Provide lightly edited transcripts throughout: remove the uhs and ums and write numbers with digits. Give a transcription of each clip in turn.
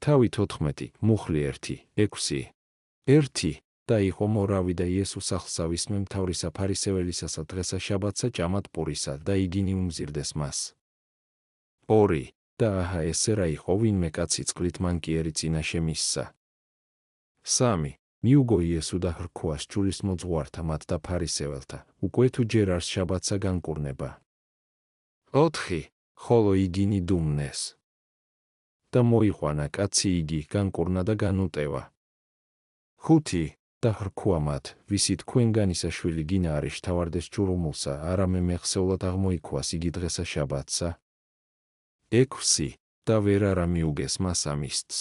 თავი 14, მუხლი 1, 6. 1. და იყო მორავი და იესოს ახსავის მემთავრისა ფარისეველისასა დღესა შაბათსა ჭამად პურისა და იგინი უმზირდეს მას. 2. და აჰა ესე რა იყო ვინმე კაცი წყლით მანკიერი წინაშე მისსა. 3. მიუგო იესო და ხრქუას ჯულის მოძღვართა მათ და ფარისეველთა, უკვე თუ ჯერ არს შაბათსა განკურნება. 4. ხოლო იგინი დუმნეს. და მოიყვანა კაცი იგი განკურნა და განუტევა. 5. და ხრქუა მათ, ვისი თქვენგანისა შვილი გინა არის შთავარდეს ჯურუმულსა, არამე მეხსეულად აღმოიქواس იგი დღესა შაბათსა. 6. და ვერ არა მიუგეს მას ამისთს.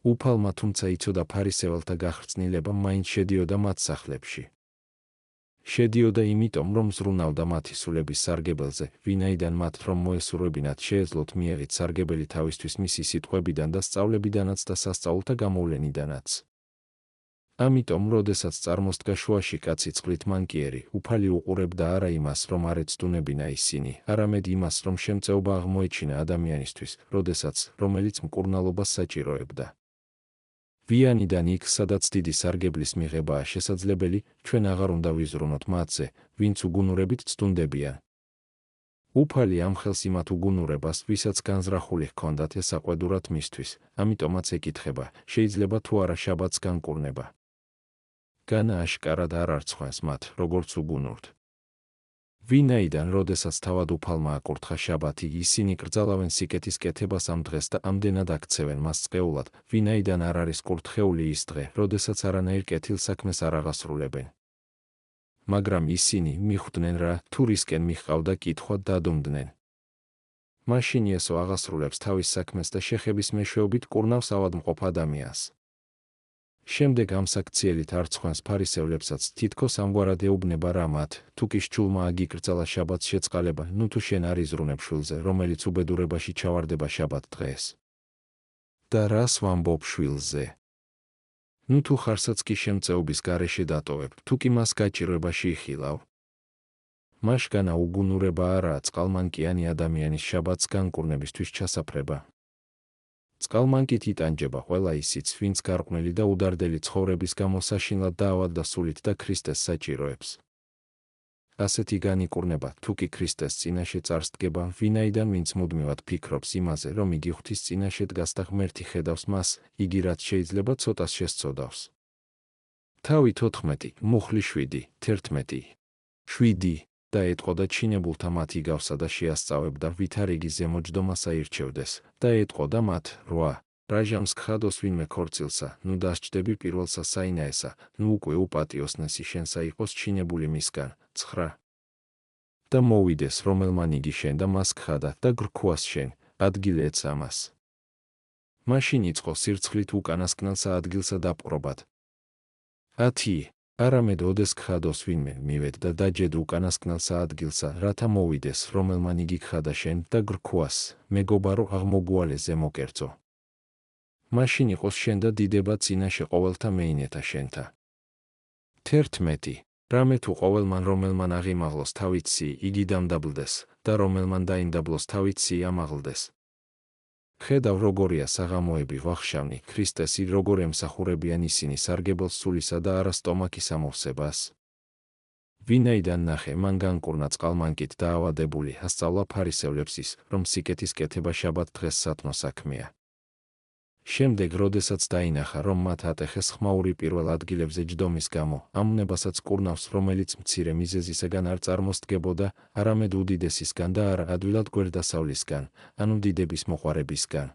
უფალმა თუმცა იცოდა ფარისეველთა გახრწნილება მაინც შედიოდა მათ სახლებში. შედიოდა იმიტომ რომ ზრუნავდა მათი სულების სარგებელზე, ვინაიდან მათ რომ მოესურვებინათ შეეძლოთ მიეღით სარგებელი თავისთვის მისი სიტყვებიდან და სწავლებიდანაც და სასწაულთა გამოვლენიდანაც. ამიტომ როდესაც წარმოსდგა შუაში კაცი წყლით მანკიერი, უფალი უყურებდა არა იმას რომ არ ეცდუნებინა ისინი, არამედ იმას რომ შემწეობა აღმოეჩინა ადამიანისთვის, როდესაც რომელიც მკურნალობას საჭიროებდა. ვიანიდან იქ სადაც დიდი სარგებლის მიღებაა შესაძლებელი, ჩვენ აღარ უნდა ვიზრუნოთ მათზე, ვინც უგუნურებით ცდუნდებიან. უფალი ამ ხელს იმათ უგუნურებას, ვისაც განზრახული ჰქონდათ ესაყვედურად მისთვის, ამიტომაც ეკითხება, შეიძლება თუ არა შაბათს განკურნება. განა აშკარად არ არცხვენს მათ, როგორც უგუნურთ. ვინაიდან როდესაც თავად უფალმა აკურთხა შაბათი, ისინი კრძალავენ სიკეთის კეთებას ამ დღეს და ამდენად აქცევენ მას წყეულად, ვინაიდან არ არის კურთხეული ის დღე, როდესაც არანაირ კეთილ საქმეს არ აღასრულებენ. მაგრამ ისინი მიხვდნენ რა, თუ რისკენ მიჰყავდა კითხვა დადუმდნენ. მაშინ იესო აღასრულებს თავის საქმეს და შეხების მეშვეობით კურნავს ავადმყოფ ადამიანს. შემდეგ ამ საქციელით არცხვენს ფარისევლებსაც თითქოს ამგვარად ეუბნება რა მათ, თუ კი შჩულმა აგიკრძალა შაბათს შეწყალება, ნუ თუ შენ არ იზრუნებ შვილზე, რომელიც უბედურებაში ჩავარდება შაბათ დღეს. და რას ვამბობ შვილზე? ნუ თუ ხარსაც კი შემწეობის გარეშე დატოვებ, თუ კი მას გაჭირვებაში იხილავ. მაშგანა უგუნურება არაა წყალმანკიანი ადამიანის შაბათს განკურნებისთვის ჩასაფრება. წყალმანკით იტანჯება ყველა ისიც, ვინც გარყვნილი და უდარდელი ცხოვრების გამო საშინლად დაავადდა სულით და ქრისტეს საჭიროებს. ასეთი განიკურნება, თუ კი ქრისტეს წინაშე წარს დგება, ვინაიდან ვინც მუდმივად ფიქრობს იმაზე, რომ იგი ღვთის წინაშე დგას და ღმერთი ხედავს მას, იგი რაც შეიძლება ცოტას შესწოდავს. თავი 14, მუხლი 7, 11. 7. და ეტყოდა ჩინებულთა მათ იგავსა და შეასწავებდა, ვით არ იგი ზემოჯდომას აირჩევდეს, და ეტყოდა მათ, 8. რა ჟამს გხადოს ვინმე ქორწილსა, ნუ დასჯდები პირველსა საინაესა, ნუ უკვე უპატიოსნესი შენსა იყოს ჩინებული მისგან, 9. და მოვიდეს რომელმან იგი შენ და მას გხადა და გრქუას შენ, ადგილ ეცა მას. მაშინ იწყო სირცხლით უკანასკნელსა ადგილსა დაპყრობად. 10. არამედ ოდეს გხადოს ვინმე მივედ და დაჯედ უკანასკნელსა ადგილსა, რათა მოვიდეს რომელმან იგი გხადა შენ და გრქუას, მეგობარო აღმოგუალე ზემოკერძო. მაშინ იყოს შენ და დიდება წინაშე ყოველთა მეინეთა შენთა. 11. რამე თუ ყოველმან რომელმან აღიმაღლოს თავიცი, იგი დამდაბლდეს, და რომელმან დაიმდაბლოს თავიცი ამაღლდეს. ხედავ როგორია საღამოები ვახშამნი, ქრისტესი როგორ ემსახურებიან ისინი სარგებელს სულისა და არა სტომაქის ამოვსებას. ვინაიდან ნახე მან განკურნა წყალმანკით დაავადებული, ასწავლა ფარისევლებს ის, რომ სიკეთის კეთება შაბათ დღეს სათნო საქმეა. შემდეგ როდესაც დაინახა, რომ მათ ატეხეს ხმაური პირველ ადგილებზე ჯდომის გამო, ამ უნებასაც კურნავს, რომელიც მცირე მიზეზისაგან არ წარმოსდგებოდა, არამედ უდიდესისგან და არა ადვილად გვერდასავლისგან, ანუ დიდების მოყვარებისგან.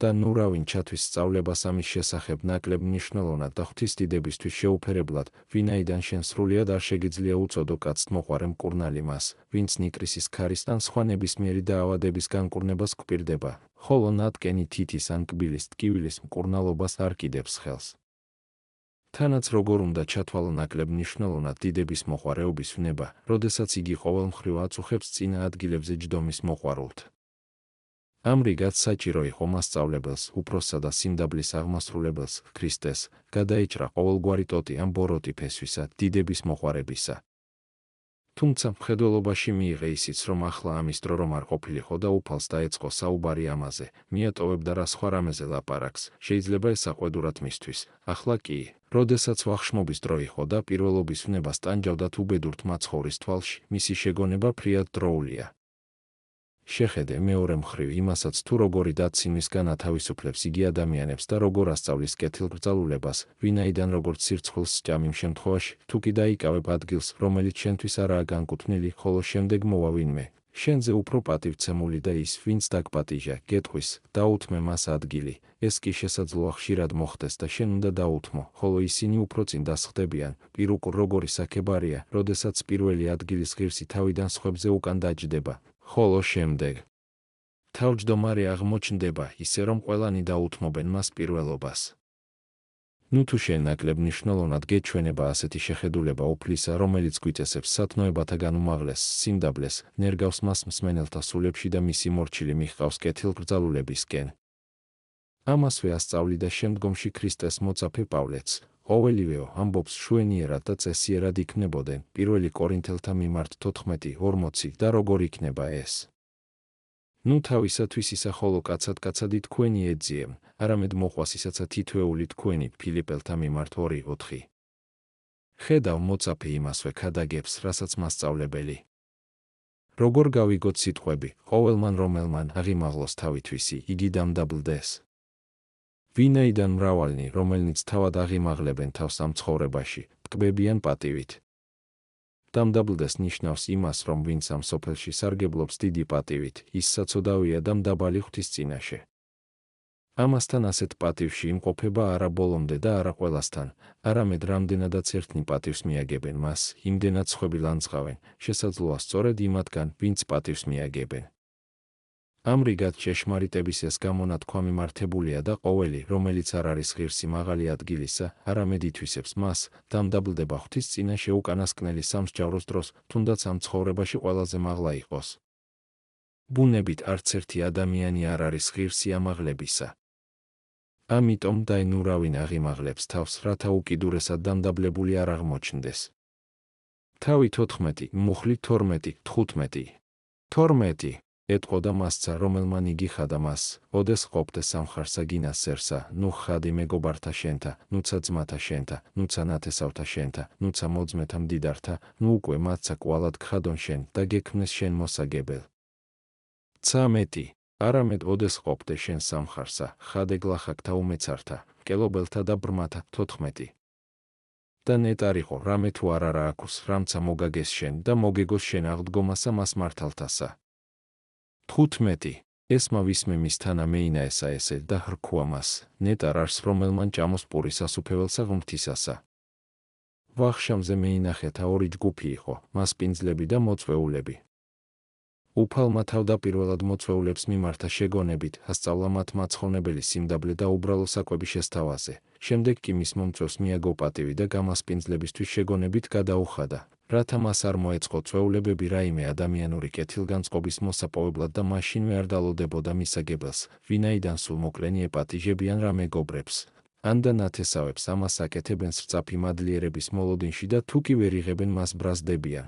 და ნუ რავინ ჩათვის სწავლებას ამის შესახებ ნაკლებ მნიშვნელოვნად და ღვთის დიდებისთვის შეუფერებლად, ვინაიდან შენ სრულიად არ შეგიძლია უწოდო კაცთ მოყვარე მკურნალი მას, ვინც ნიკრისის ქარის ან სხვა ნებისმიერი დაავადების განკურნებას გვპირდება, ხოლო ნატკენი თითის ან კბილის ტკივილის მკურნალობას არ კიდებს ხელს. თანაც როგორ უნდა ჩათვალო ნაკლებ მნიშვნელოვნად დიდების მოყვარეობის ვნება, როდესაც იგი ყოველ მხრივ აწუხებს წინა ადგილებზე ჯდომის მოყვარულთ. ამრიგად საჭირო იყო მასწავლებელს, უფროსსა და სიმდაბლის აღმასრულებელს, ქრისტეს, გადაეჭრა ყოველგვარი ტოტი ან ბოროტი ფესვისა, დიდების მოყვარებისა. თუმცა მხედველობაში მიიღე ისიც, რომ ახლა ამის დრო რომ არ ყოფილიყო და უფალს დაეწყო საუბარი ამაზე, მიატოვებდა რა სხვა რამეზე ლაპარაკს, შეიძლება ესაყვედურად მისთვის. ახლა კი, როდესაც ვახშმობის დრო იყო და პირველობის ვნებას ტანჯავდათ უბედურთ მაცხოვრის თვალში, მისი შეგონება ფრიად დროულია. შეხედე მეორე მხრივ იმასაც, თუ როგორი დაცინვისგან ათავისუფლებს იგი ადამიანებს და როგორ ასწავლის კეთილგრძალულებას, ვინაიდან როგორც სირცხვილს სჭამ იმ შემთხვევაში, თუ კი დაიკავებ ადგილს, რომელიც შენთვის არაა განკუთვნილი, ხოლო შემდეგ მოვა ვინმე, შენზე უფრო პატივცემული და ის, ვინც დაგპატიჟა, გეტყვის, დაუთმე მას ადგილი, ეს კი შესაძლოა ხშირად მოხდეს და შენ უნდა დაუთმო, ხოლო ისინი უფრო წინ დასხდებიან, პირუკურ როგორი საქებარია, როდესაც პირველი ადგილის ღირსი თავიდან სხვებზე უკან დაჯდება. ხოლო შემდეგ თავმჯდომარე აღმოჩნდება ისე, რომ ყველანი დაუთმობენ მას პირველობას. ნუ თუ შენ ნაკლებ მნიშვნელოვნად გეჩვენება ასეთი შეხედულება უფლისა, რომელიც გვიწესებს სათნოებათაგან უმაღლეს სიმდაბლეს, ნერგავს მას მსმენელთა სულებში და მისი მორჩილი მიჰყავს კეთილგრძალულებისკენ. ამასვე ასწავლი და შემდგომში ქრისტეს მოწაფე პავლეც, ყოველივეო ამბობს შვენიერად და წესიერად იქნებოდნენ, 1 კორინთელთა მიმართ 14:40 და როგორ იქნება ეს. ნუ თავისათვის ისა ხოლო კაცად-კაცადი თქვენი ეძიემ, არამედ მოყვას ისაცა თითოეული თქვენი ფილიპელთა მიმართ 2:4. ხედავ მოწაფე იმასვე ქადაგებს, რასაც მასწავლებელი. როგორ გავიგოთ სიტყვები, ყოველმან რომელმან აღიმაღლოს თავითვისი, იგი დამდაბლდეს. ვინაიდან მრავალნი, რომელნიც თავად აღიმაღლებენ თავს ამ ცხოვრებაში, ტკბებიან პატივით. დამდაბლდეს ნიშნავს იმას, რომ ვინც ამ სოფელში სარგებლობს დიდი პატივით, ის საცოდავია და მდაბალი ღვთის წინაშე. ამასთან ასეთ პატივში იმყოფება არა ბოლომდე და არა ყველასთან, არამედ რამდენადაც ერთნი პატივს მიაგებენ მას, იმდენად სხვები ლანძღავენ, შესაძლოა სწორედ იმათგან, ვინც პატივს მიაგებენ. ამრიგად ჭეშმარიტების ეს გამონათქვა მიმართებულია და ყოველი, რომელიც არ არის ღირსი მაღალი ადგილისა, არამედ ითვისებს მას, დამდაბლდება ღვთის წინაშე უკანასკნელი სამსჯავროს დროს, თუნდაც ამ ცხოვრებაში ყველაზე მაღლა იყოს. ბუნებით არც ერთი ადამიანი არ არის ღირსი ამაღლებისა. ამიტომ დაინურავინ აღიმაღლებს თავს, რათა უკიდურესად დამდაბლებული არ აღმოჩნდეს. თავი 14, მუხლი 12, 15. ეტყოდა მასცა, რომელმან იგი ხადა მას, ოდეს ყოფდე სამხარსა გინას სერსა, ნუ ხადი მეგობართა შენთა, ნუცა ძმათა შენთა, ნუცა ნათესავთა შენთა, ნუცა მოძმეთა მდიდართა, ნუ უკვე მათცა კვალად გხადონ შენ და გექმნეს შენ მოსაგებელ. 13. არამედ ოდეს ყოფდე შენ სამხარსა, ხადე გლახაკთა უმეცართა, მკელობელთა და ბრმათა. 14. და ნეტარიყო, რამე თუ არა აქვს, რამცა მოგაგეს შენ და მოგეგოს შენ აღდგომასა მას მართალთასა. 15. ესმა ვისმე მის თანა მეინა ესა ესე და hrქვა მას, ნეტარ არს რომელმან ჭამოს პური სასუფეველსა ღმრთისასა. ვახშამზე მეინახეთა 2 ჯგუფი იყო, მასპინძლები და მოწვეულები. უფალმა თავდაპირველად მოწვეულებს მიმართა შეგონებით, ასწავლა მათ მაცხოვნებელი სიმდაბლე და უბრალო საკვები შესთავაზე, შემდეგ კი მის მომწვევს მიაგო პატივი და გამასპინძლებისთვის შეგონებით გადაუხადა, რათა მას არ მოეწყო წვეულებები რაიმე ადამიანური კეთილგანწყობის მოსაპოვებლად და მაშინვე არ დალოდებოდა მისაგებელს, ვინაიდან სულ მოკლენი ეპატიჟებიან რა მეგობრებს. ან და ნათესავებს ამას აკეთებენ სწრაფი მადლიერების მოლოდინში და თუ კი ვერ იღებენ მას ბრაზდებიან.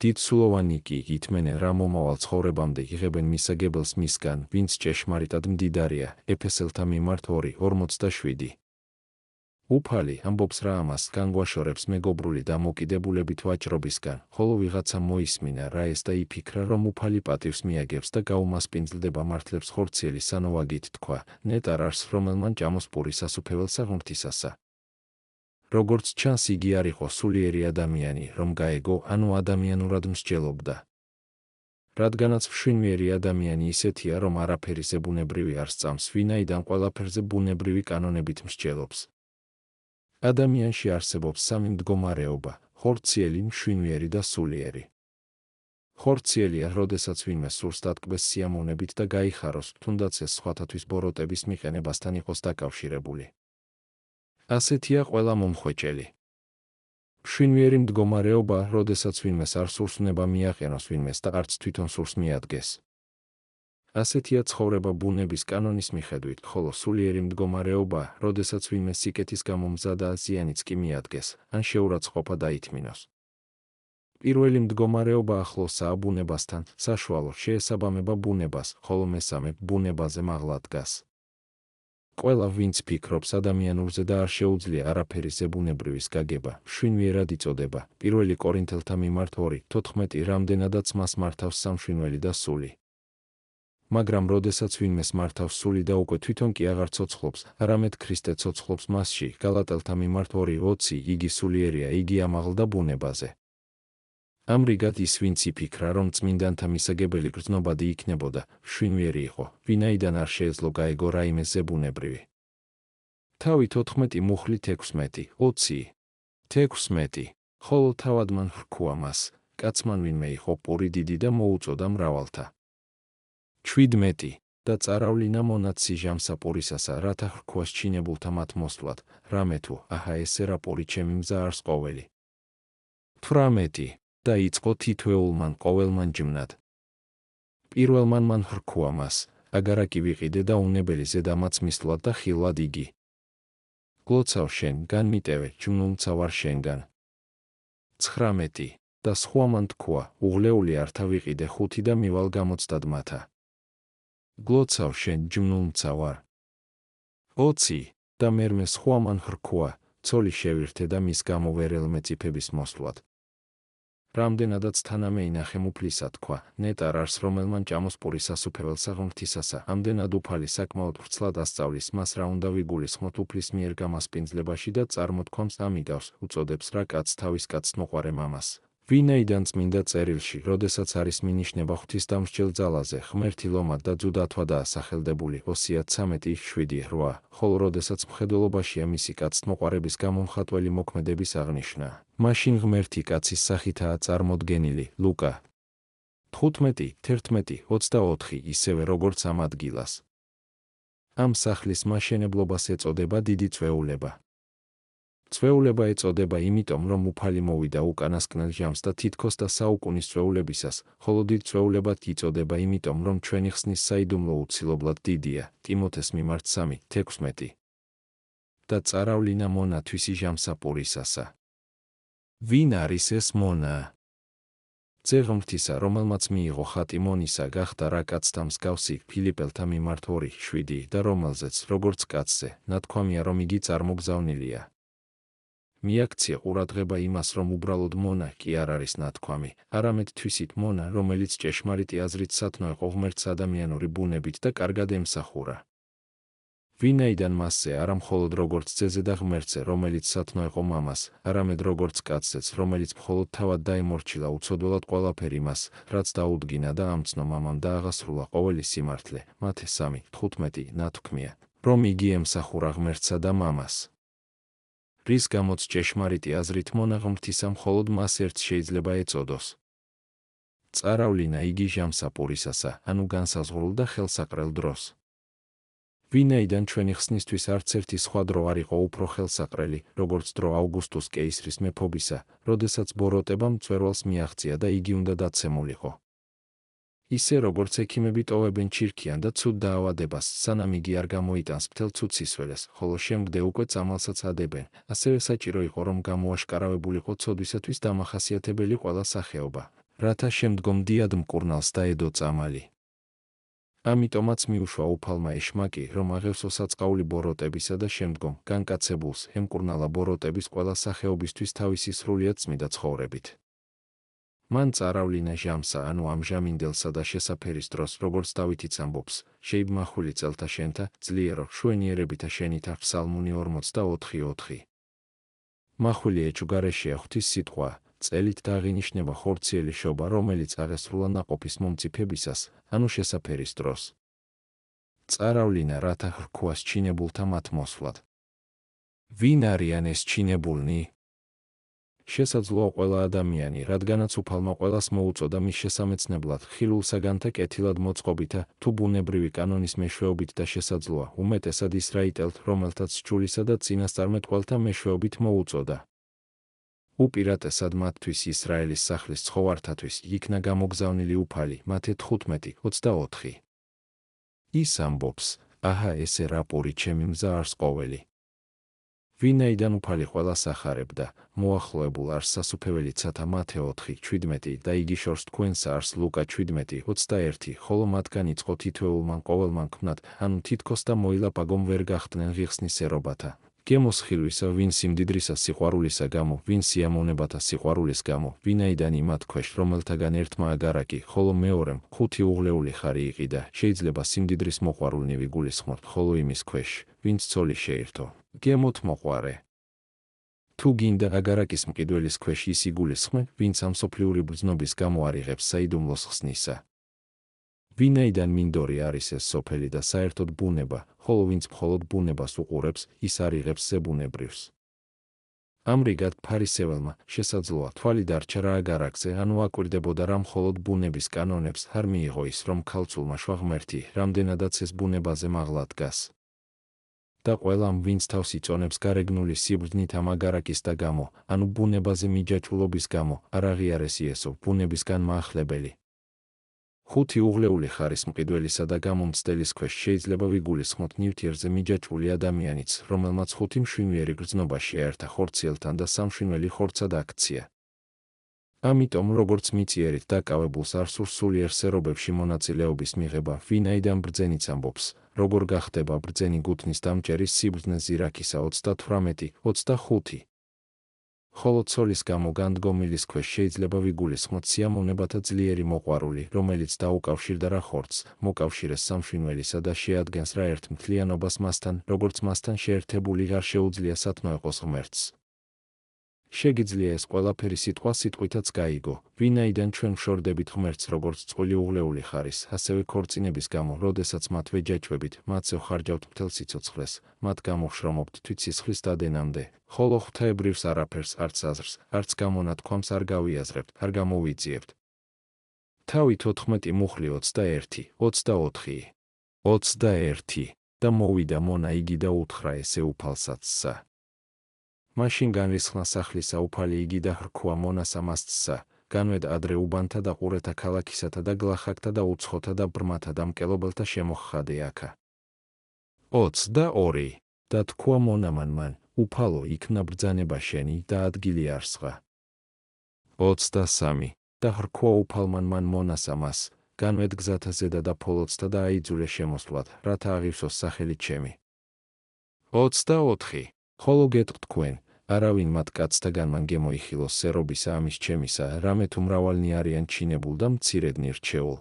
დიდსულოვანი კი ითმენენ რა მომავალ ცხოვრებამდე იღებენ მისაგებელს მისგან, ვინც ჭეშმარიტად მდიდარია, ეფესელთა მიმართ 2:47. უფალი ამბობს რა ამას განგვაშორებს მეგობრული დამოკიდებულებით ვაჭრობისგან, ხოლო ვიღაცა მოისმინა რა ეს და იფიქრა, რომ უფალი პატივს მიაგებს და გაუმასპინძლდება მართლებს ხორციელი სანოვაგით თქვა, ნეტარ არს რომელმან ჭამოს პური სასუფეველსა ღმრთისასა. როგორც ჩანს იგი არ იყო სულიერი ადამიანი, რომ გაეგო, ანუ ადამიანურად მსჯელობდა. რადგანაც მშვენიერი ადამიანი ისეთია, რომ არაფერი ზებუნებრივი არ სწამს, ვინაიდან ყველაფერზე ბუნებრივი კანონებით მსჯელობს. ადამიანში არსებობს სამი მდგომარეობა: ხორციელი, მშვენიერი და სულიერი. ხორციელია, როდესაც ვინმე სურს დატკბეს სიამოვნებით და გაიხაროს, თუნდაც ეს სხვათათვის ბოროტების მიყენებასთან იყოს დაკავშირებული. ასეთია ყველა მომხვეჭელი. მშვენიერი მდგომარეობა, როდესაც ვინმეს არ სურს ნება მიაყენოს ვინმეს და არც თვითონ სურს მიადგეს. ასეთია ცხოვრება ბუნების კანონის მიხედვით, ხოლო სულიერი მდგომარეობა, როდესაც ვინმე სიკეთის გამო მზადა ზიანიც კი მიადგეს, ან შეურაცხყოფა დაითმინოს. პირველი მდგომარეობა ახლოსაა ბუნებასთან, საშუალო შეესაბამება ბუნებას, ხოლო მესამე ბუნებაზე მაღლა დგას. ყველა ვინც ფიქრობს ადამიანურზე და არ შეუძლია არაფერი ზებუნებრივის გაგება, მშვენიერად იწოდება. 1 კორინთელთა მიმართ 2:14 რამდენადაც მას მართავს სამშვენიერი და სული. მაგრამ როდესაც ვინმეს მართავს სული და უკვე თვითონ კი აღარ ცოცხლობს, არამედ ქრისტე ცოცხლობს მასში, გალატელთა მიმართ 2:20 იგი სულიერია, იგი ამაღლდა ბუნებაზე. ამრიგად ის ვინც იფიქრა, რომ წმინდანთა მისაგებელი გრძნობადი იქნებოდა, მშვენიერი იყო, ვინაიდან არ შეეძლო გაეგო რაიმე ზებუნებრივი. თავი 14 მუხლით 16:20 16 ხოლო თავად მან ხრქუა მას, კაცმან ვინმე იყო პური დიდი და მოუწოდა მრავალთა. 17 და წარავლინა მონაცი ჟამსაპურისასა, რათა ხრქუას ჩინებულთა მათ მოსვლად, რამე თუ, აჰა ესე რა პური ჩემი მზა არს ყოველი. 18 და იწყო თითოეულმან ყოველმან ჯმნად. პირველმან მან ხრქუა მას, აგარა კი ვიყიდე და უნებელი ზედამაც მისვლად და ხილად იგი. გლოცავ შენგან მიტევე, ჯმნულმცა ვარ შენგან. 19 და სხვამან თქვა, უღლეული ართა ვიყიდე 5 და მივალ გამოცდად მათა. გლოცავ შენ ჯმნულმცა ვარ. 20 და მერმე სხვამან ხრქუა, ცოლი შევირთე და მის გამო ვერელმე წიფების მოსვლად. რამდენადაც თანამე ინახე მუფლისა თქვა, ნეტარ არს რომელმან ჭამოს პური სასუფეველსა ღმრთისასა, ამდენად უფალი საკმაოდ ვრცლად ასწავლის მას რა უნდა ვიგულისხმოთ უფლის მიერ გამასპინძლებაში და წარმოთქვამს ამიგავს, უწოდებს რა კაც თავის კაცს მოყვარე მამას. ვინაიდან წმინდა წერილში, როდესაც არის მინიშნება ღვთისდამსჯელ ძალაზე, ღმერთი ლომად და ძუდათვადაა სახელდებული, ოსია 13:7-8, ხოლო როდესაც მხედველობაშია მისი კაცთმოყვარების გამომხატველი მოქმედების აღნიშვნა, მაშინ ღმერთი კაცის სახითაა წარმოდგენილი. ლუკა 15:11-24 ისევე როგორც ამ ადგილას. ამ სახლის მაშენებლობას ეწოდება დიდი წვეულება. წვეულება ეწოდება იმიტომ, რომ უფალი მოვიდა უკანასკნელ ჟამს და თითქოს და საუკუნის წვეულებისას, ხოლო დიდ წვეულებად იწოდება იმიტომ, რომ ჩვენი ხსნის საიდუმლო უცილებლად დიდია. ტიმოთეს მიმართ 3:16 და წარავლინა მონა თვისი ჟამსაპურისასა. ვინ არის ეს მონა? ძე ღმრთისა, რომელმაც მიიღო ხატი მონისა, გახდა რა კაცთა მსგავსი, ფილიპელთა მიმართ 2:7 და რომელზეც, როგორც კაცზე, ნათქვამია, რომ იგი წარმოგზავნილია. მიაქცია ყურადღება იმას, რომ უბრალოდ მონა კი არ არის ნათქვამი, არამედ თვისით მონა, რომელიც ჭეშმარიტი აზრით სათნო იყო ღმერთს ადამიანური ბუნებით და კარგად ემსახურა. ვინაიდან მასზე არა მხოლოდ როგორც ძეზე და ღმერთზე, რომელიც სათნო იყო მამას, არამედ როგორც კაცზეც, რომელიც მხოლოდ თავად დაემორჩილა უცოდველად ყველაფერი მას, რაც დაუდგინა და ამცნო მამამ და აღასრულა ყოველი სიმართლე. მათე 3:15 ნათქვამია, რომ იგი ემსახურა ღმერთსა და მამას. რის გამოც ჭეშმარიტი აზრით მონა ღმრთისა მხოლოდ მას ერთს შეიძლება ეწოდოს. წარავლინა იგი ჟამსაპურისასა, ანუ განსაზღვრულ და ხელსაყრელ დროს. ვინაიდან ჩვენი ხსნისთვის არც ერთი სხვა დრო არ იყო უფრო ხელსაყრელი, როგორც დრო ავგუსტუს კეისრის მეფობისა, როდესაც ბოროტებამ მწვერვალს მიაღწია და იგი უნდა დაცემულიყო. ისე როგორც ექიმები ტოვებენ ჩირქიან და ცუდ დაავადებას, სანამ იგი არ გამოიტანს მთელ ცუდ სისველეს, ხოლო შემდგე უკვე წამალსაც ადებენ, ასევე საჭირო იყო, რომ გამოაშკარავებულიყო ცოდვისათვის დამახასიათებელი ყველა სახეობა, რათა შემდგომ დიად მკურნალს დაედო წამალი. ამიტომაც მიუშვა უფალმა ეშმაკი, რომ აღევსო საწყაული ბოროტებისა და შემდგომ განკაცებულს ემკურნალა ბოროტების ყველა სახეობისთვის თავისი სრულიად წმიდა ცხოვრებით. მან წარავლინა ჟამსა, ანუ ამჟამინდელსა და შესაფერის დროს, როგორც დავითიც ამბობს, შეიბმახული წელთა შენთა, ძლიერო, შვენიერებითა შენითა, ფსალმუნი 44:4. მახვილი ეჭვგარეშეა ღვთის სიტყვა, წელით დაღინიშნება ხორციელი შობა, რომელიც აღესრულა ნაყოფის მომწიფებისას, ანუ შესაფერის დროს. წარავლინა რათა ხრქუას ჩინებულთა მათ მოსვლად. ვინ არიან ეს ჩინებულნი? შესაძლოა ყველა ადამიანი, რადგანაც უფალმა ყველას მოუწოდა მის შესამეცნებლად, ხილულსაგანთა კეთილად მოწყობითა, თუ ბუნებრივი კანონის მეშვეობით და შესაძლოა, უმეტესად ისრაელელთ, რომელთაც სჯულისა და წინასწარმეტყველთა მეშვეობით მოუწოდა. უპირატესად მათთვის ისრაელის სახლის ცხოვართათვის იქნა გამოგზავნილი უფალი, მათე 15:24. ის ამბობს, აჰა ესე რა პური ჩემი მზა არს ყოველი. ვინაიდან უფალი ყველას ახარებდა, მოახლოებულ არს სასუფეველი ცათა მათე 4:17 და იგი შორს თქვენს არს ლუკა 17:21, ხოლო მათგან იწყო თითოეულმან ყოველმან ქმნად, ანუ თითქოს და მოილაპაგომ ვერ გახდნენ ღიხსნის ერობათა. გემოს ხილვისა, ვინ სიმდიდრისა სიყვარულისა გამო, ვინ სიამოვნებათა სიყვარულის გამო, ვინაიდან იმათ ქვეშ, რომელთაგან ერთმა აგარაკი, ხოლო მეორემ 5 უღლეული ხარი იყიდა, შეიძლება სიმდიდრის მოყვარულნი ვიგულისხმოთ, ხოლო იმის ქვეშ, ვინც ცოლი შეირთო. გემოთ მოყვარე. თუ გინდა აგარაკის მყიდველის ქვეშ ის იგულისხმე, ვინც ამ სოფლიური ბრძნობის გამო არ იღებს საიდუმლოს ხსნისა. ვინაიდან მინდორი არის ეს სოფელი და საერთოდ ბუნება, ხოლო ვინც მხოლოდ ბუნებას უყურებს, ის არ იღებს ზებუნებრივს. ამრიგად ფარისეველმა შესაძლოა თვალი დარჩა რა აგარაკზე, ანუ აკვირდებოდა რა მხოლოდ ბუნების კანონებს არ მიიღო ის, რომ ქალწულმა შვა ღმერთი, რამდენადაც ეს ბუნებაზე მაღლა დგას. და ყველამ, ვინც თავს იწონებს გარეგნული სიბრძნით ამ აგარაკის და გამო, ანუ ბუნებაზე მიჯაჭვულობის გამო, არ აღიარეს იესო, ბუნებისგან მაახლებელი. 5 უღლეული ხარის მყიდველისა და გამომცდელის ქვეშ შეიძლება ვიგულისხმოთ ნივთიერზე მიჯაჭვული ადამიანიც, რომელმაც 5 მშვენიერი გრძნობა შეერთა ხორციელთან და სამშვენიერი ხორცად აქცია. ამიტომ როგორც მიწიერით დაკავებულს არ სურს სულიერ სერობებში მონაწილეობის მიღება, ვინაიდან ბრძენიც ამბობს, როგორ გახდება ბრძენი გუთნის დამჭერის სიბრძნე ზირაქისა 38:25. ხოლო ცოლის გამო განდგომილის ქვეშ შეიძლება ვიგულისხმოთ სიამოვნებათა ძლიერი მოყვარული, რომელიც დაუკავშირდა რა ხორცს, მოკავშირეს სამშვენივრისა და შეადგენს რა ერთმთლიანობას მასთან, როგორც მასთან შეერთებული არ შეუძლია სათნოეყოს ღმერთს. შეგიძლია ეს ყველაფერი სიტყვითაც გაიგო, ვინაიდან ჩვენ ვშორდებით ღმერთს როგორც წყვილი უღლეული ხარის, ასევე ქორწინების გამო, როდესაც მათ ვეჯაჭვებით, მათზე ვხარჯავთ მთელ სიცოცხლეს, მათ გამო ვშრომობთ თვით სისხლის დადენამდე, ხოლო ღვთაებრივს არაფერს, არც აზრს, არც გამონათქვამს არ გავიაზრებთ, არ გამოვიძიებთ. თავით 14 მუხლი 21, 21 და მოვიდა მონა იგი და უთხრა ესე უფალსაცსა. მაშინ განრისხნა სახლისა უფალი იგი და ხრქვა მონას ამასცსა, განვედა ადრე უბანთა და ყურეთა ქალაქისათა და გლახაკთა და უცხოთა და ბრმათა და მკელობელთა შემოხხადე აქა. 22 და თქვა მონამან, უფალო იქნა ბრძანება შენი და ადგილი არსღა. 23 და ხრქვა უფალმან მონას ამას, განვედ გზათა ზედა და ფოლოცთა და აიძულე შემოსვლად, რათა აღივსოს სახელი ჩემი. 24 ხოლო გეტყვ თქვენ, არავინ მათ კაცთაგან მან გემოიხილოს სერობისა ამის ჩემისა, რამე თუ მრავალნი არიან ჩინებულ და მცირედნი რჩეულ.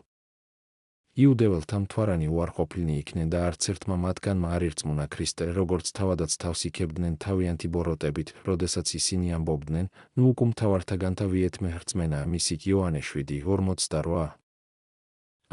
იუდეველთა მთვარანი უარყოფილნი იქნენ და არც ერთმა მათგანმა არ ირწმუნა ქრისტე, როგორც თავადაც თავს იქებდნენ თავიანთი ბოროტებით, როდესაც ისინი ამბობდნენ, ნუ უკუ მთავართაგანთა ვიეთმე ხრწმენა, მისი იოანე 7:48.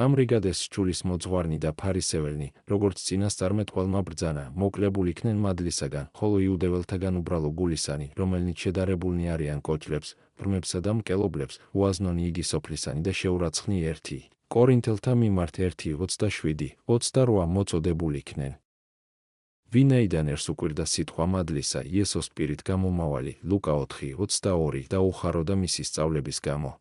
ამრიგად ეს სჯულის მოძღვარნი და ფარისეველნი, როგორც წინასწარმეტყველმა ბრძანა, მოკლებული იქნენ მადლისაგან, ხოლო იუდეველთაგან უბრალო გულისანი, რომელნიც შედარებულნი არიან კოჭლებს, ბრმებსა და მკელობლებს, უაზნონი იგი სოფლისანი და შეურაცხნი 1 კორინთელთა მიმართ 1:27-28 მოწოდებულ იქნენ. ვინაიდან ერს უკვირდა სიტყვა მადლისა, იესოს პირით გამომავალი, ლუკა 4:22 და უხარო და მისი სწავლების გამო.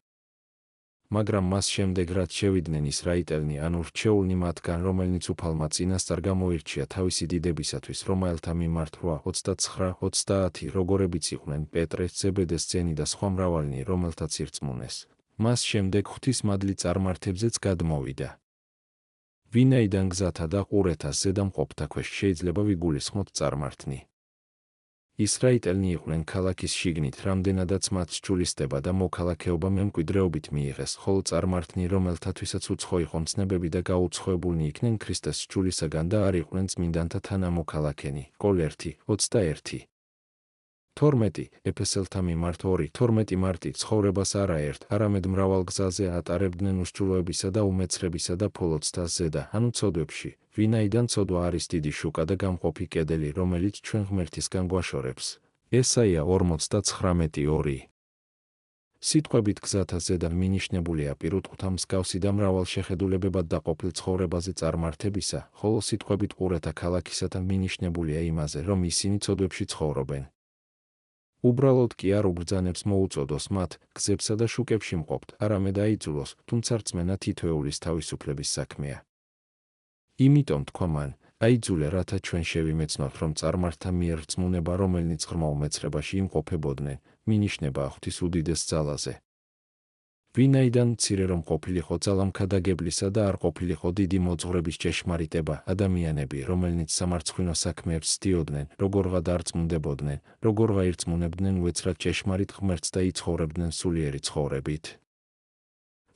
მაგრამ მას შემდეგ რაც შევიდნენ ისრაიტელნი, ანუ რჩეულნი მათგან, რომელნიც უფალმა წინასწარ გამოირჩია თავისი დიდებისათვის, რომაელთა მიმართ 8:29-30 როგორებიც იყვნენ პეტრე, ზებედეს ძენი და სხვა მრავალნი, რომელთაც ირწმუნეს. მას შემდეგ ღვთის მადლი წარმართებზეც გადმოვიდა. ვინაიდან გზათა და ყურეთა ზედამყოფთა ქვეშ შეიძლება ვიგულისხმოთ წარმართნი. ისრაიტელნი იყვნენ ქალაქის შიგნით, რამდენადაც მათ სჯულისდება და მოქალაქეობა მემკვიდრეობით მიიღეს, ხოლო წარმართნი, რომელთათვისაც უცხო იყო მცნებები და გაუცხოებულნი იქნენ ქრისტეს სჯულისაგან და არ იყვნენ წმინდანთა თანამოქალაქენი. კოლ 1:21. 12 ეფესელთა მიმართ 2:12 მარტი ცხოვრებას არაერთ, არამედ მრავალ გზაზე ატარებდნენ უსჯულოებისა და უმეცრებისა და ფოლოცთა ზედა, ანუ ცოდვებში, ვინაიდან ცოდვა არის დიდი შუკა და გამყოფი კედელი, რომელიც ჩვენ ღმერთისგან გვაშორებს. ესაია 49:2. სიტყვებით გზათა ზედა მინიშნებულია პირუტყვთა მსგავსი და მრავალ შეხედულებებად დაყოფილ ცხოვრებაზე წარმართებისა, ხოლო სიტყვებით ყურეთა ქალაქისათა მინიშნებულია იმაზე, რომ ისინი ცოდვებში ცხოვრობენ. უბრალოდ კი არ უბრძანებს მოუწოდოს მათ, გზებსა და შუკებში მყოფთ, არამედ აიძულოს, თუმცა რწმენა თითოეულის თავისუფლების საქმეა. იმიტომ თქვა მან, აიძულე, რათა ჩვენ შევიმეცნოთ, რომ წარმართთა მიერ რწმუნება, რომელნიც ღრმა უმეცრებაში იმყოფებოდნენ, მინიშნება ღვთის უდიდეს ძალაზე. ვინაიდან მცირე რომ ყოფილიყო ძალამქადაგებლისა და არ ყოფილიყო დიდი მოძღვრების ჭეშმარიტება, ადამიანები, რომელნიც სამარცხვინო საქმეებს სდიოდნენ, როგორღა დარწმუნდებოდნენ, როგორღა ირწმუნებდნენ უეცრად ჭეშმარიტ ღმერთს და იცხოვრებდნენ სულიერი ცხოვრებით.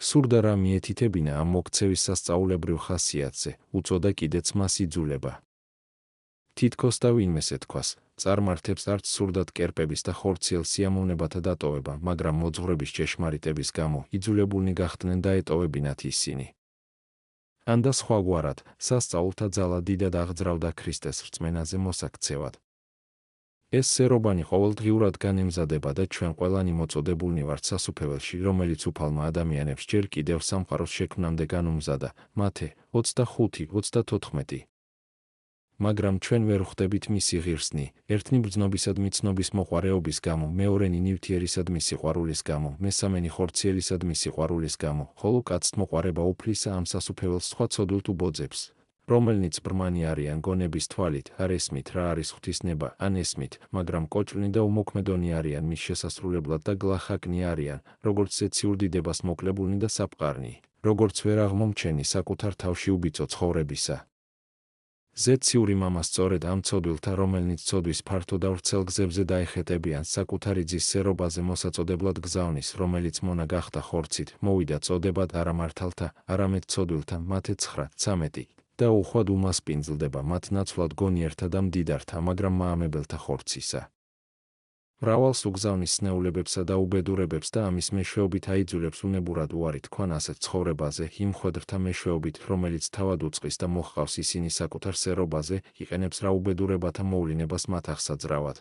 სურდა რა მიეთითებინა ამ მოქცევის სასწაულებრივ ხასიათზე, უწოდა კიდეც მას იძულება. თითქოს და ვინმეს ეთქვას, წარმართებს არც სურდათ კერპების და ხორციელ სიამოვნებათა დატოვება, მაგრამ მოძღვრების ჭეშმარიტების გამო იძულებულნი გახდნენ დაეტოვებინათ ისინი. ან და სხვაგვარად, სასწაულთა ძალა დიდად აღძრავდა ქრისტეს რწმენაზე მოსაქცევად. ეს სერობანი ყოველდღიურად განემზადება და ჩვენ ყველანი მოწოდებულნი ვართ სასუფეველში, რომელიც უფალმა ადამიანებს ჯერ კიდევ სამყაროს შექმნამდე განუმზადა. მათე 25-34. მაგრამ ჩვენ ვერ ხვდებით მისი ღირსნი, ერთნი ბრძნობისადმი ცნობის მოყვარეობის გამო, მეორენი ნივთიერისადმი სიყვარულის გამო, მესამენი ხორციელისადმი სიყვარულის გამო, ხოლო კაცთ მოყვარება უფლისა ამ სასუფეველს სხვა ცოდვილთ უბოძებს, რომელნიც ბრმანი არიან გონების თვალით, არ ესმით რა არის ღვთისნება, ან ესმით, მაგრამ კოჭლნი და უმოქმედონი არიან მის შესასრულებლად და გლახაკნი არიან, როგორც ზეციურ დიდებას მოკლებულნი და საფყარნი, როგორც ვერ აღმომჩენი საკუთარ თავში უბიცო ცხოვრებისა. ზეციური მამა სწორედ ამ ცოდვილთა, რომელნიც ცოდვის ფართო და ვრცელ გზებზე დაეხეტებიან, საკუთარი ძის სერობაზე მოსაწოდებლად გზავნის, რომელიც მონა გახდა ხორცით, მოვიდა წოდებად არა მართალთა, არამედ ცოდვილთა, მათე 9:13 და უხვად უმასპინძლდება მათ ნაცვლად გონიერთა და მდიდართა, მაგრამ მაამებელთა ხორცისა. მრავალს უგზავნის სნეულებებსა და უბედურებებს და ამის მეშვეობით აიძულებს უნებურად უარი თქვან ასეთ ცხოვრებაზე, იმ მხვედრთა მეშვეობით, რომელიც თავად უწყის და მოჰყავს ისინი საკუთარ სერობაზე, იყენებს რა უბედურებათა მოვლინებას მათ აღსაძრავად.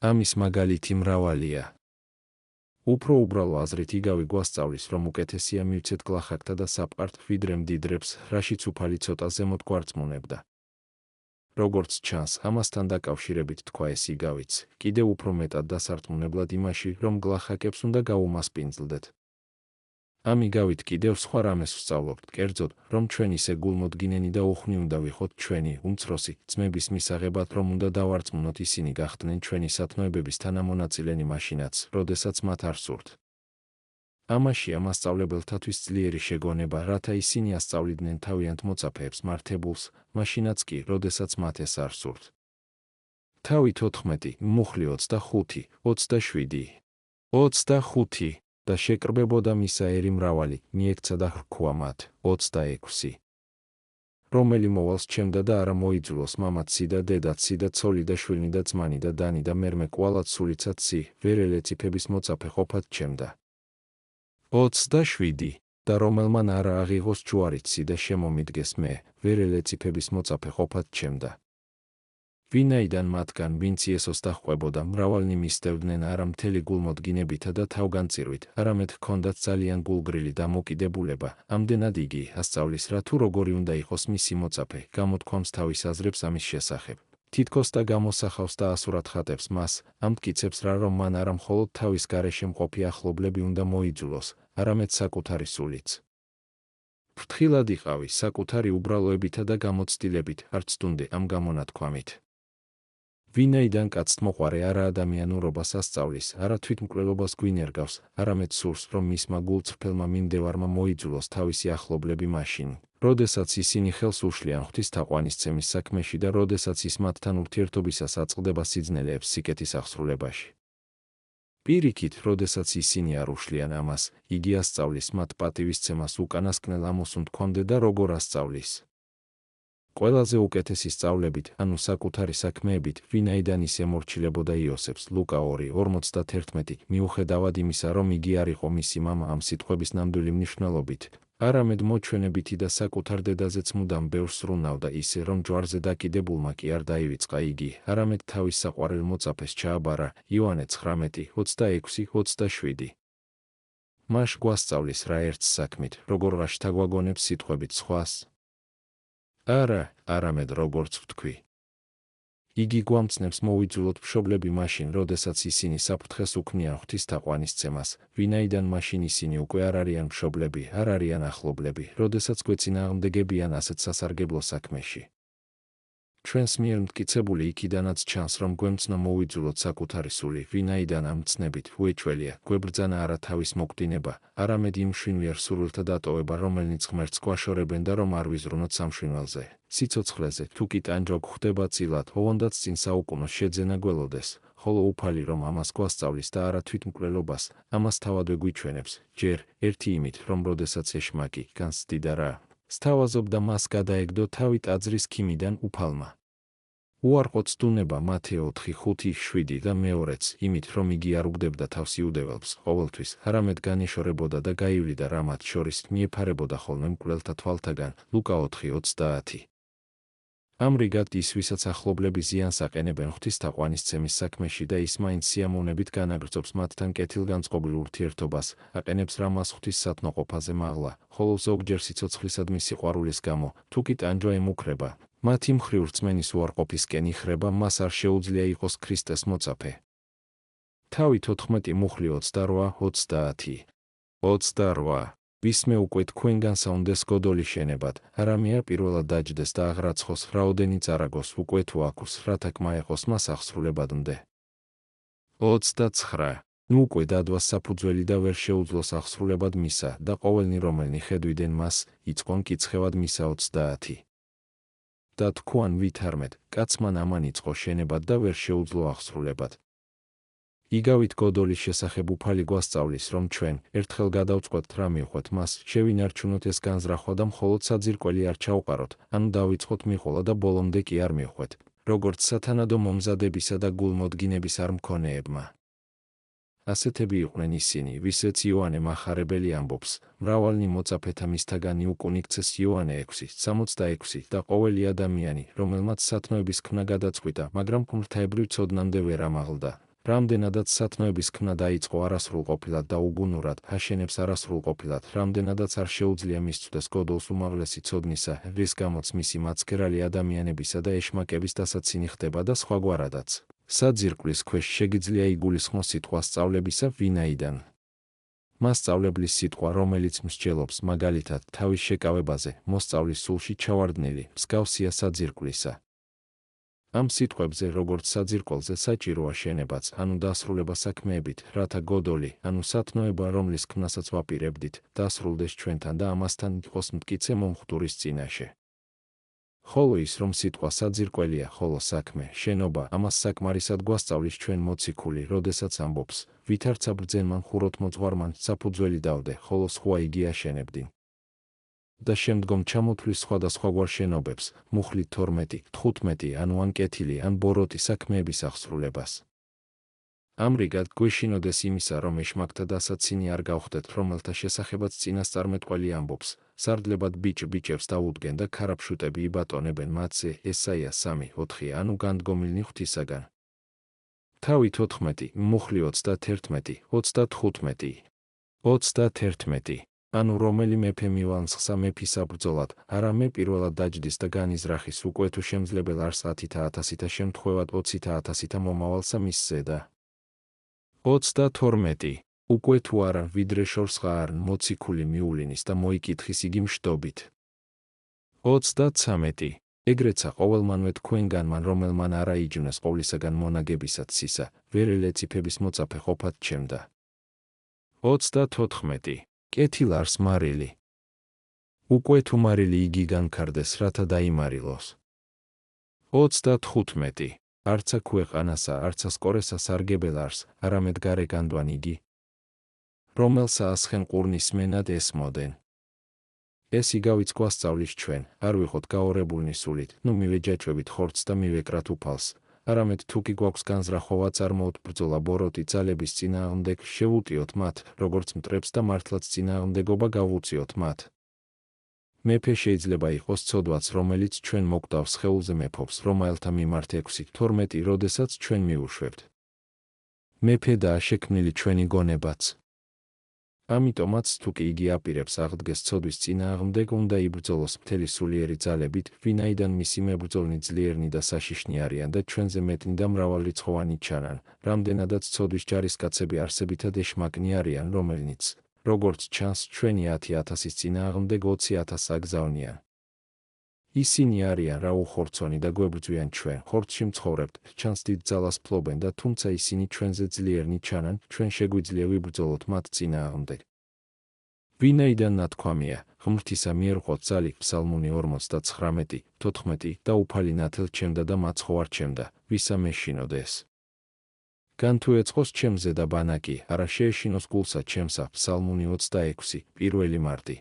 ამის მაგალითი მრავალია. უფრო უბრალო აზრით იგავი გვასწავლის, რომ უკეთესია მივცეთ გლახაკთა და საფყართ, ვიდრე მდიდრებს, რაშიც უფალი ცოტა ზემოთ გვარწმუნებდა. როგორც ჩანს, ამასთან დაკავშირებით თქვა ეს იგავიც, კიდევ უფრო მეტად დასარწმუნებლად იმაში, რომ გლახაკებს უნდა გაუმასპინძლდეთ. ამ იგავით კიდევ სხვა რამეს ვსწავლობთ, კერძოდ, რომ ჩვენ ისე გულმოდგინენი და უხვნი უნდა ვიხოთ ჩვენი უმცროსი ძმების მისაღებად, რომ უნდა დავარწმუნოთ ისინი გახდნენ ჩვენი სათნოებების თანამონაწილენი მაშინაც, როდესაც მათ არ სურთ. ამაშია მასწავლებელთათვის ძლიერი შეგონება, რათა ისინი ასწავლიდნენ თავიანთ მოწაფეებს მართებულს, მაშინაც კი, როდესაც მათ ეს არ სურთ. თავი 14, მუხლი 25, 27. 25 და შეკრბებოდა მისა ერი მრავალი, მიექცა და ხრქვა მათ, 26. რომელი მოვალს ჩემდა და არა მოიძულოს მამაცი და დედაცი და ცოლი და შვილი და ძმანი და დანი და მერმე კვალად სულიცად ცი, ვერ ელეციფების მოწაფე ყოფად ჩემდა. 27 და რომელმან არა აღიღოს ჯვარიცი და შემომიდგეს მე, ვერ ელეციფების მოწაფე ყოფად ჩემდა. ვინაიდან მათგან ვინც იესოს დაჰყვებოდა, მრავალნი მისდევდნენ არა მთელი გულმოდგინებითა და თავგანწირვით, არამედ ჰქონდათ ძალიან გულგრილი დამოკიდებულება, ამდენად იგი ასწავლის რა თუ როგორი უნდა იყოს მისი მოწაფე, გამოთქვამს თავის აზრებს ამის შესახებ. თითქოს და გამოსახავს და ასურათხატებს მას, ამტკიცებს რა რომ მან არა მხოლოდ თავის გარეშე მყოფი ახლობლები უნდა მოიძულოს, არამედ საკუთარი სულიც. ფრთხილად იყავი საკუთარი უბრალოებითა და გამოცდილებით, არც თუნდე ამ გამონათქვამით. ვინაიდან კაცთ მოყვარე არა ადამიანურობას ასწავლის, არა თვითმკვლელობას გვინერგავს, არამედ სურს, რომ მისმა გულწრფელმა მიმდევარმა მოიძულოს თავისი ახლობლები მაშინ, როდესაც ისინი ხელს უშლიან ღვთის თაყვანისცემის საქმეში და როდესაც ის მათთან ურთიერთობისას აწყდება სიძნელეებს სიკეთის აღსრულებაში. პირიქით, როდესაც ისინი არ უშლიან ამას, იგი ასწავლის მათ პატივისცემას უკანასკნელ ამოსუნთქვამდე და როგორ ასწავლის. ყველაზე უკეთესი სწავლებით, ანუ საკუთარი საქმეებით, ვინაიდან ის ემორჩილებოდა იოსებს, ლუკა 2:41, მიუხედავად იმისა, რომ იგი არ იყო მისი მამა ამ სიტყვების ნამდვილი მნიშვნელობით, არამედ მოჩვენებითი და საკუთარ დედაზეც მუდამ ბევრს სრუნავდა ისე, რომ ჯვარზე დაკიდებულმა კი არ დაივიწყა იგი, არამედ თავის საყვარელ მოწაფეს ჩააბარა, იოანე 19:26-27. მაშ გვასწავლის რა ერთს საქმით, როგორ ვაშთაგვაგონებს სიტყვებით სხვას. არა, არამედ როგორც ვთქვი. იგი გვამცნებს მოვიძულოთ მშობლები მაშინ, როდესაც ისინი საფრთხეს უქმნიან ღვთის თაყვანისცემას, ვინაიდან მაშინ ისინი უკვე არ არიან მშობლები, არ არიან ახლობლები, როდესაც გვეწინააღმდეგებიან ასეთ სასარგებლო საქმეში. ჩვენს მიერ მტკიცებული იქიდანაც ჩანს, რომ გვემცნო მოვიძულოთ საკუთარი სული, ვინაიდან ამ მცნებით უეჭველია, გვებრძანა არა თავის მოკვდინება, არამედ იმ მშვინვიერ სურვილთა დატოვება, რომელნიც ღმერთს გვაშორებენ და რომ არ ვიზრუნოთ სამშვინვალზე, სიცოცხლეზე, თუ კი ტანჯვა გვხვდება წილად, ოღონდაც წინ საუკუნოს შეძენა გველოდეს, ხოლო უფალი რომ ამას გვასწავლის და არა თვითმკვლელობას, ამას თავადვე გვიჩვენებს, ჯერ ერთი იმით, რომ როდესაც ეშმაკი განსდიდა რა სთავაზობდა მას გადაეგდო თავი ტაძრის ქიმიდან უფალმა. უარყო ცდუნება მათეო 4:5-7 და მეორეც იმით, რომ იგი არ უგდებდა თავს იუდეველს ყოველთვის, არამედ განეშორებოდა და გაივლიდა რა მათ შორის მიეფარებოდა ხოლმე მკვლელთა თვალთაგან. ლუკა 4:30. ამრიგად ის, ვისაც ახლობლები ზიანს აყენებენ ღვთისთაყვანისცემის საქმეში და ის მაინც სიამოვნებით განაგრძობს მათთან კეთილგანწყობილ ურთიერთობას, აყენებს რამას ღვთის სათნოყოფაზე მაღლა, ხოლო ზოგჯერ სიცოცხლისადმი სიყვარულის გამო, თუ კი ტანჯვა ემუქრება, მათი მხრივ რწმენის უარყოფისკენ იხრება, მას არ შეუძლია იყოს ქრისტეს მოწაფე. თავი 14 მუხლი 28:30. 28. ვისმე უკვე თქვენგან საუნდეს გოდოლი შენებად, არამეა პირველად დაჯდეს და აღრაცხოს, რაოდენი წარაგოს უკვე თუ აქუს, რათა კმაეყოს მას აღსრულებადმდე. 29. ნუ უკვე დადვას საფუძველი და ვერ შეუძლოს აღსრულებად მისა და ყოველნი რომელნი ხედვიდენ მას, იწყონ კიცხევად მისა. 30. და თქვან ვითარმეთ, კაცმან ამან იწყო შენებად და ვერ შეუძლო აღსრულებად. იგავით გოდოლის შესახებ უფალი გვასწავლის, რომ ჩვენ, ერთხელ გადავწყვეტთ რა მივხვეთ მას, შევინარჩუნოთ ეს განზრახვა და მხოლოდ საძირკველი არ ჩაუყაროთ, ანუ დავიწყოთ მიყოლა და ბოლომდე კი არ მივხვეთ, როგორც სათანადო მომზადებისა და გულმოდგინების არ მქონეებმა. ასეთები იყვნენ ისინი, ვისაც იოანე მახარებელი ამბობს, მრავალნი მოწაფეთა მისთაგანი უკუნ იქცეს იოანე 6:66 და ყოველი ადამიანი, რომელმაც სათნოების ქმნა გადაწყვიტა, მაგრამ ღმრთაებრივ ცოდნამდე ვერ ამაღლდა. რამდენადაც სათნოების ქმნა დაიწყო არასრულყოფილად და უგუნურად, აშენებს არასრულყოფილად, რამდენადაც არ შეუძლია მისწვდეს გოდოლს უმაღლესი ცოდნისა, რის გამოც მისი მაცქერალი ადამიანებისა და ეშმაკების დასაცინი ხდება და სხვაგვარადაც. საძირკვლის ქვეშ შეგიძლია იგულისხმოს სიტყვა სწავლებისა, ვინაიდან მასწავლებლის სიტყვა, რომელიც მსჯელობს, მაგალითად, თავის შეკავებაზე, მოსწავლის სულში ჩავარდნილი, მსგავსია საძირკვლისა. ამ სიტყვებზე, როგორც საძირკველზე, საჭიროა შენებაც, ანუ დასრულება საქმეებით, რათა გოდოლი, ანუ სათნოება, რომლის ქმნასაც ვაპირებდით, დასრულდეს ჩვენთან და ამასთან იყოს მტკიცე მომხდურის წინაშე. ხოლო ის, რომ სიტყვა საძირკველია, ხოლო საქმე, შენობა, ამას საკმარისად გვასწავლის ჩვენ მოციქული, როდესაც ამბობს, ვითარცა ბრძენმან ხუროთმოძღვარმან საფუძველი დავდე, ხოლო სხვა იგი აშენებდინ. და შემდგომ ჩამოთვლის სხვადასხვაგვარ შენობებს, მუხლი 12, 15, ანუ ან კეთილი, ან ბოროტი საქმეების აღსრულებას. ამრიგად გვეშინოდეს იმისა, რომ ეშმაკთა დასაცინი არ გავხდეთ, რომელთა შესახებაც წინასწარმეტყველი ამბობს, სარდლებად ბიჭ-ბიჭებს დაუდგენ და ქარაფშუტები იბატონებენ მათზე, ესაია 3:4, ანუ განდგომილნი ღვთისაგან. თავი 14, მუხლი 31, 35. 31. ანუ რომელი მეფე მივალნცხსა მეფისა ბრძოლად, არა მე პირველად დაჯდის და განიზრახის უკვე თუ შემძლებელ არს 10,000-თა შემთხვევად 20,000-თა მომავალსა მისზე და 32. უკვე თუ არა ვიდრე შორს ღარნ მოციქული მიულინის და მოიკითხის იგი მშტობით. 33. ეგრეცა ყოველმანვე თქვენგანმან რომელმან არა იჯვნეს ყოვლისაგან მონაგებისად სისა, ვერ ელეციფების მოწაფე ყოფად ჩემდა. 34. კეთილ არს მარილი. უკვე თუ მარილი იგი განქარდეს, რათა დაიმარილოს. 35. არცა ქვეყანასა, არცა სკორესა სარგებელ არს, არამედ გარე განდვან იგი, რომელსა ასხენ ყურნის მენად ესმოდენ. ეს იგავიც გვასწავლის ჩვენ, არ ვიყოთ გაორებულნი სულით, ნუ მივეჯაჭვებით ხორცს და მივეკრათ უფალს, არამედ თუ კი გვაქვს განზრახვა წარმოუთ ბრძოლა ბოროტი ძალების წინააღმდეგ, შევუტიოთ მათ, როგორც მტრებს და მართლაც წინააღმდეგობა გავუწიოთ მათ. მეფე შეიძლება იყოს ცოდვაც, რომელიც ჩვენ მოკვდავს სხეულზე მეფობს, რომაელთა მიმართ 6:12, როდესაც ჩვენ მიუშვებთ. მეფე და შექმნილი ჩვენი გონებაც. ამიტომაც თუ კი იგი აპირებს აღდგეს ცოდვის წინააღმდეგ, უნდა იბრძოლოს მთელი სულიერი ძალებით, ვინაიდან მისი მებრძოლნი ძლიერნი და საშიშნი არიან და ჩვენზე მეტნი და მრავალრიცხოვანი ჩანან, რამდენადაც ცოდვის ჯარისკაცები არსებითად ეშმაკნი არიან, რომელნიც, როგორც ჩანს, ჩვენი 10,000-ის წინააღმდეგ 20,000 აგზავნიან. ისინი არიან რა უხორცონი და გვებრძვიან ჩვენ, ხორცში მცხოვრებთ, ჩანს დიდ ძალას ფლობენ და თუმცა ისინი ჩვენზე ძლიერნი ჩანან, ჩვენ შეგვიძლია ვიბრძოლოთ მათ წინააღმდეგ. ვინაიდან ნათქვამია, ღმრთისა მიერ ვყოთ ძალი, ფსალმუნი 49, 14 და უფალი ნათელ ჩემდა და მაცხო არ ჩემდა, ვისა მეშინოდეს. გან თუ ეწყოს ჩემზე და ბანაკი, არა შეეშინოს გულსა ჩემსა, ფსალმუნი 26, 1 მარტი.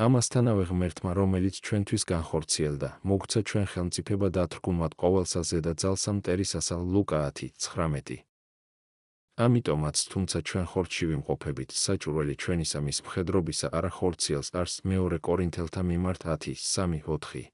ამასთანავე ღმერთმა, რომელიც ჩვენთვის განხორციელდა, მოგცა ჩვენ ხელმწიფება დათრგუნვად ყოველსა ზედა ძალსა მტერისასა, ლუკა 10:19. ამიტომაც, თუმცა ჩვენ ხორცში ვიმყოფებით, საჭურველი ჩვენისა მის მხედრობისა არა ხორციელს არს, 2 კორინთელთა მიმართ 10:3-4.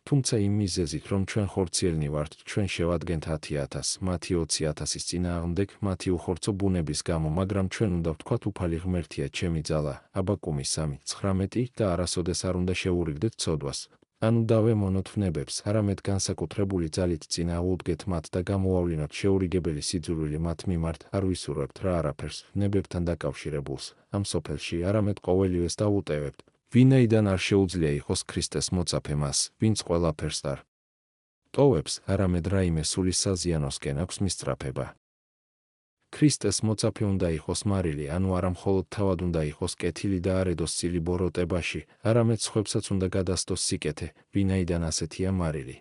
თუმცა იმ მიზეზით, რომ ჩვენ ხორციელნი ვართ, ჩვენ შევადგენთ 10,000, მათი 20,000-ის წინააღმდეგ, მათი უხორცო ბუნების გამო, მაგრამ ჩვენ უნდა ვთქვათ უფალი ღმერთია ჩემი ძალა, აბაკუმი 3:19 და არასოდეს არ უნდა შევურიგდეთ ცოდვას. ანუ დავემონოთ ვნებებს, არამედ განსაკუთრებული ძალით წინააღმდეგეთ მათ და გამოავლინოთ შეურიგებელი სიძულვილი მათ მიმართ, არ ვისურვებთ რა არაფერს ვნებებთან დაკავშირებულს, ამ სოფელში, არამედ ყოველივეს დავუტევებთ, ვინაიდან არ შეუძლია იყოს ქრისტეს მოწაფე მას, ვინც ყველაფერს არ ტოვებს, არამედ რაიმე სული საზიანოსკენ აქვს მისწრაფება. ქრისტეს მოწაფე უნდა იყოს მარილი, ანუ არა მხოლოდ თავად უნდა იყოს კეთილი და არ ედოს წილი ბოროტებაში, არამედ სხვებსაც უნდა გადასდოს სიკეთე, ვინაიდან ასეთია მარილი.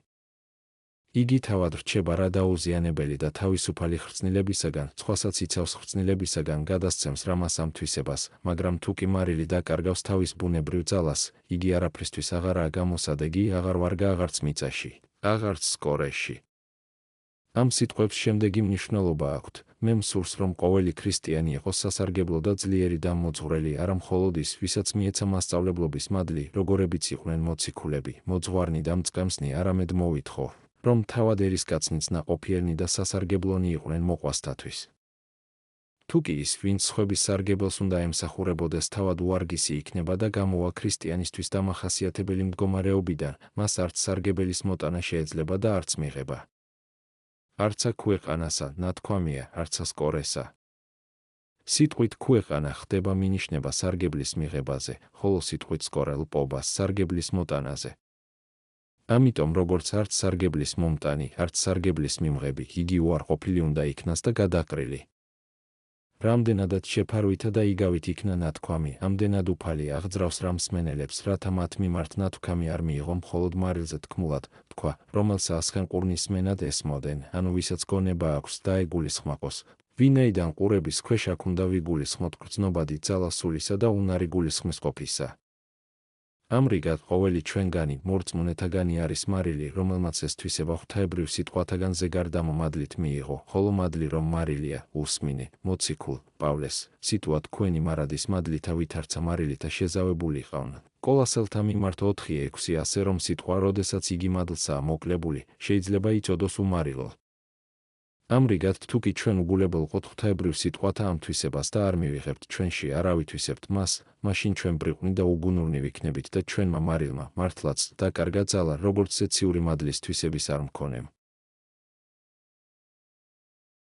იგი თავად რჩება რა დაუზიანებელი და თავისუფალი ხრწნილებისაგან, სხვასაც იცავს ხრწნილებისაგან, გადასცემს რამას ამთვისებას, მაგრამ თუ კი მარილი დაკარგავს თავის ბუნებრივ ძალას, იგი არაფრისთვის აღარაა გამოსადეგი, აღარ ვარგა აღარც მიწაში, აღარც სკორეში. ამ სიტყვებს შემდეგი მნიშვნელობა აქვთ. მე მსურს, რომ ყოველი ქრისტიანი იყოს სასარგებლო და ძლიერი და მოძღვრელი, არა მხოლოდ ის, ვისაც მიეცა მასწავლებლობის მადლი, როგორებიც იყვნენ მოციქულები, მოძღვარნი და მწყემსნი, არამედ მოვითხოვ, რომ თავად ერისკაცნიც ნაყოფიერნი და სასარგებლონი იყვნენ მოყვასთათვის. თუ კი ის, ვინც სხვების სარგებელს უნდა ემსახურებოდეს, თავად უარგისი იქნება და გამოვა ქრისტიანისთვის დამახასიათებელი მდგომარეობიდან, მას არც სარგებელის მოტანა შეეძლება და არც მიღება. არცა ქვეყანასა, ნათქვამია, არცა სკორესა. სიტყვით ქვეყანა ხდება მინიშნება სარგებლის მიღებაზე, ხოლო სიტყვით სკორე ლპობას სარგებლის მოტანაზე. ამიტომ როგორც არც სარგებლის მომტანი, არც სარგებლის მიმღები, იგი უარყოფილი უნდა იქნას და გადაყრილი. რამდენადაც შეფარვითა და იგავით იქნა ნათქვამი, ამდენად უფალი აღძრავს რა მსმენელებს, რათა მათ მიმართ ნათქვამი არ მიიღო მხოლოდ მარილზე თქმულად, თქვა, რომელსა ასხენ-ყურნის სმენად ესმოდენ, ანუ ვისაც გონება აქვს და ეგულისხმაკოს, ვინაიდან ყურების ქვეშ აქ უნდა ვიგულისხმოთ გრძნობადი ძალა სულისა და უნარი გულისხმისყოფისა. ამრიგად ყოველი ჩვენგანი, მორწმუნეთაგანი არის მარილი, რომელმაც ეს თვისება ღვთაებრივ სიტყვათაგან ზეგარდამო მადლით მიიღო, ხოლო მადლი რომ მარილია, უსმინე, მოციქულ, პავლეს, სიტუა თქვენი მარადის მადლითა ვითარცა მარილითა შეზავებულიყავნა. კოლასელთა მიმართ 4:6 ასე რომ სიტყვა, როდესაც იგი მადლსაა მოკლებული, შეიძლება იწოდოს უმარილო. ამრიგად თუ კი ჩვენ უგულებელყოთ ღვთაებრივ სიტყვათა ამ თვისებას და არ მივიღებთ ჩვენში არ ავითვისებთ მას, მაშინ ჩვენ ბრიყვნი და უგუნურნი ვიქნებით და ჩვენმა მარილმა მართლაც დაკარგა ძალა, როგორც ზეციური მადლის თვისების არ მქონემ.